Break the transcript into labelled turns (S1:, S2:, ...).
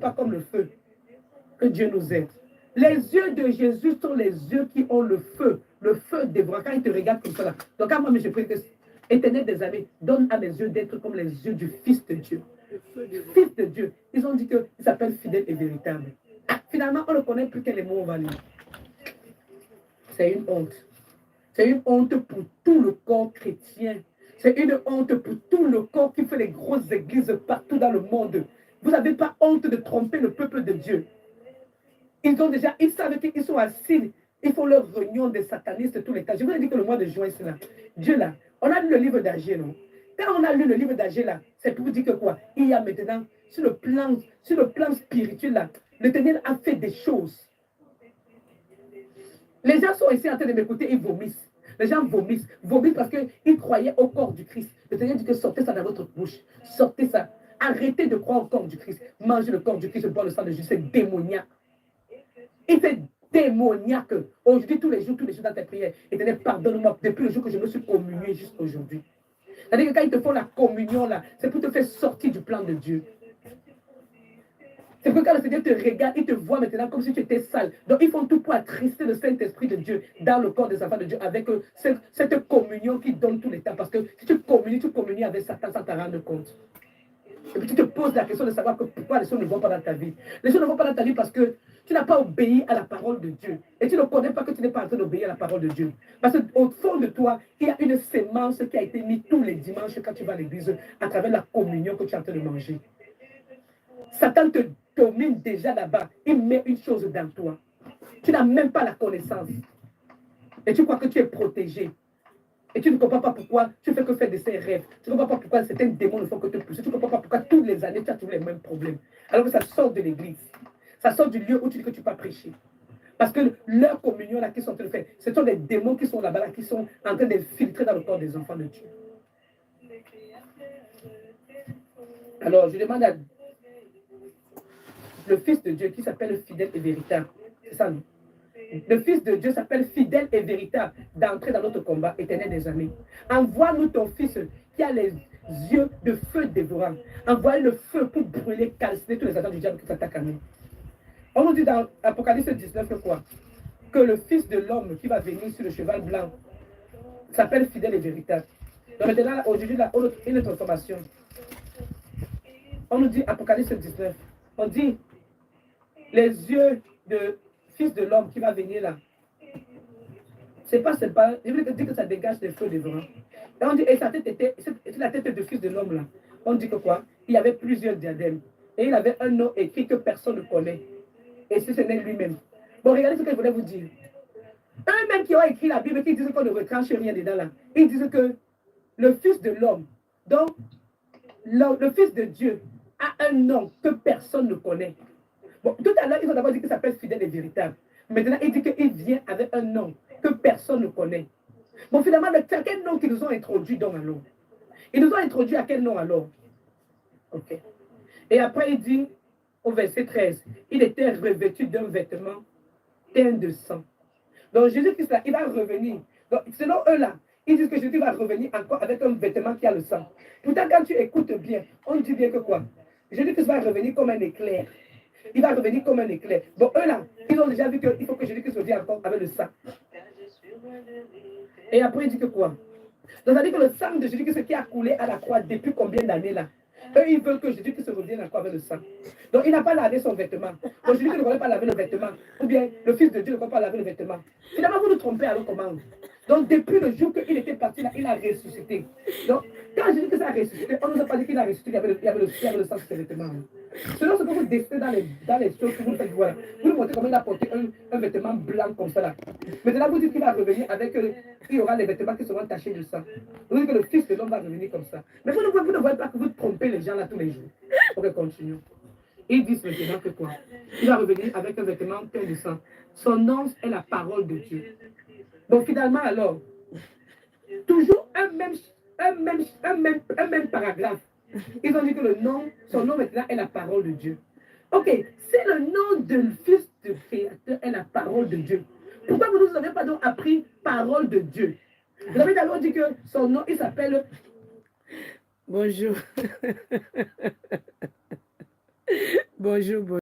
S1: pas comme le feu. Que Dieu nous aide. Les yeux de Jésus sont les yeux qui ont le feu dévorant. Quand il te regarde comme ça, là. Donc, à moi, je prie que, Éternel des amis, donne à mes yeux d'être comme les yeux du Fils de Dieu. Fils de Dieu. Ils ont dit qu'il s'appelle fidèle et véritable. Finalement, on ne connaît plus quel mot on va lire. C'est une honte. C'est une honte pour tout le corps chrétien. C'est une honte pour tout le corps qui fait les grosses églises partout dans le monde. Vous n'avez pas honte de tromper le peuple de Dieu. Ils savent qu'ils sont assis. Ils font leur réunion des satanistes tous les temps. Je vous ai dit que le mois de juin, c'est là. Dieu là. On a lu le livre d'Agé, non? Quand on a lu le livre d'Agé là, c'est pour vous dire que quoi? Il y a maintenant, sur le plan spirituel là, l'Éternel a fait des choses. Les gens sont ici en train de m'écouter, ils vomissent. Les gens vomissent parce qu'ils croyaient au corps du Christ. L'Éternel dit que sortez ça dans votre bouche. Sortez ça. Arrêtez de croire au corps du Christ. Mangez le corps du Christ, boire le sang de Jésus. C'est démoniaque. Et c'est démoniaque. Aujourd'hui, tous les jours dans tes prières. Éternel, pardonne-moi depuis le jour que je me suis communié jusqu'aujourd'hui. C'est-à-dire que quand ils te font la communion là, c'est pour te faire sortir du plan de Dieu. C'est que quand le Seigneur te regarde, il te voit maintenant comme si tu étais sale. Donc, ils font tout pour attrister le Saint-Esprit de Dieu dans le corps des enfants de Dieu avec cette communion qui donne tout le temps. Parce que si tu communies avec Satan sans t'en rendre compte. Et puis tu te poses la question de savoir pourquoi les choses ne vont pas dans ta vie. Les choses ne vont pas dans ta vie parce que tu n'as pas obéi à la parole de Dieu. Et tu ne connais pas que tu n'es pas en train d'obéir à la parole de Dieu. Parce qu'au fond de toi, il y a une sémence qui a été mise tous les dimanches quand tu vas à l'église à travers la communion que tu es en train de manger. Satan te domine déjà là-bas. Il met une chose dans toi. Tu n'as même pas la connaissance. Et tu crois que tu es protégé. Et tu ne comprends pas pourquoi tu fais que faire de ces rêves. Tu ne comprends pas pourquoi certains démons ne font que te pousser. Tu ne comprends pas pourquoi toutes les années tu as toujours les mêmes problèmes. Alors que ça sort de l'église. Ça sort du lieu où tu dis que tu ne peux pas prêcher. Parce que leur communion là qu'ils sont en train de faire, ce sont des démons qui sont là-bas, là, qui sont en train de filtrer dans le corps des enfants de Dieu. Alors je demande à le Fils de Dieu qui s'appelle fidèle et véritable. C'est ça, non? Le Fils de Dieu s'appelle fidèle et véritable d'entrer dans notre combat éternel des amis. Envoie-nous ton Fils qui a les yeux de feu dévorant. Envoie le feu pour brûler, calciner tous les agents du diable qui s'attaquent à nous. On nous dit dans Apocalypse 19 que quoi? Que le Fils de l'homme qui va venir sur le cheval blanc s'appelle fidèle et véritable. Donc maintenant, aujourd'hui, là, on a une transformation. On nous dit Apocalypse 19. On dit les yeux de Fils de l'homme qui va venir là. C'est pas, je veux dire que ça dégage des feux dévorants. Et on dit, et sa tête était la tête de Fils de l'homme là. On dit que quoi? Il y avait plusieurs diadèmes. Et il avait un nom écrit que personne ne connaît. Et ce n'est lui-même. Bon, regardez ce que je voulais vous dire. Eux-mêmes qui ont écrit la Bible, qui disent qu'on ne retranche rien dedans là. Ils disent que le Fils de l'homme, donc le Fils de Dieu, a un nom que personne ne connaît. Bon, tout à l'heure, ils ont d'abord dit qu'il s'appelle fidèle et véritable. Maintenant, il dit qu'il vient avec un nom que personne ne connaît. Bon, finalement, c'est quel nom qu'ils nous ont introduit donc alors? Ils nous ont introduit à quel nom alors? Ok. Et après, il dit, au verset 13, il était revêtu d'un vêtement teint de sang. Donc, Jésus-Christ, il va revenir. Donc, selon eux, là, ils disent que Jésus va revenir encore avec un vêtement qui a le sang. Pourtant, quand tu écoutes bien, on dit bien que quoi? Jésus-Christ va revenir comme un éclair. Il va revenir comme un éclair. Bon, eux là, ils ont déjà vu qu'il faut que Jésus-Christ revienne encore avec le sang. Et après, il dit que quoi? Donc, ça veut dire que le sang de Jésus-Christ qui a coulé à la croix depuis combien d'années là? Eux, ils veulent que Jésus-Christ revienne encore avec le sang. Donc, il n'a pas lavé son vêtement. Donc, Jésus-Christ ne va pas laver le vêtement. Ou bien, le Fils de Dieu ne va pas laver le vêtement. Finalement, vous nous trompez alors comment? Donc, depuis le jour qu'il était parti là, il a ressuscité. Donc, quand Jésus-Christ a ressuscité, on ne nous a pas dit qu'il a ressuscité, il y avait le sang sur ses vêtements. Selon ce que vous décidez dans les choses que vous faites, voilà. Vous nous montrez comment il a porté un vêtement blanc comme ça là. Maintenant, vous dites qu'il va revenir avec, il y aura les vêtements qui seront tachés de sang. Vous dites que le Fils de l'homme va revenir comme ça. Mais vous ne voyez pas que vous trompez les gens là tous les jours. Ok, continuons. Ils disent maintenant que quoi? Il va revenir avec un vêtement teint de sang. Son nom est la parole de Dieu. Bon, finalement, alors, toujours un même paragraphe. Ils ont dit que son nom maintenant est la parole de Dieu. Ok, si le nom du Fils de Créateur est la parole de Dieu, pourquoi vous ne nous avez pas donc appris parole de Dieu? Vous avez d'abord dit que son nom, il s'appelle...
S2: Bonjour.
S1: Bonjour, bonjour.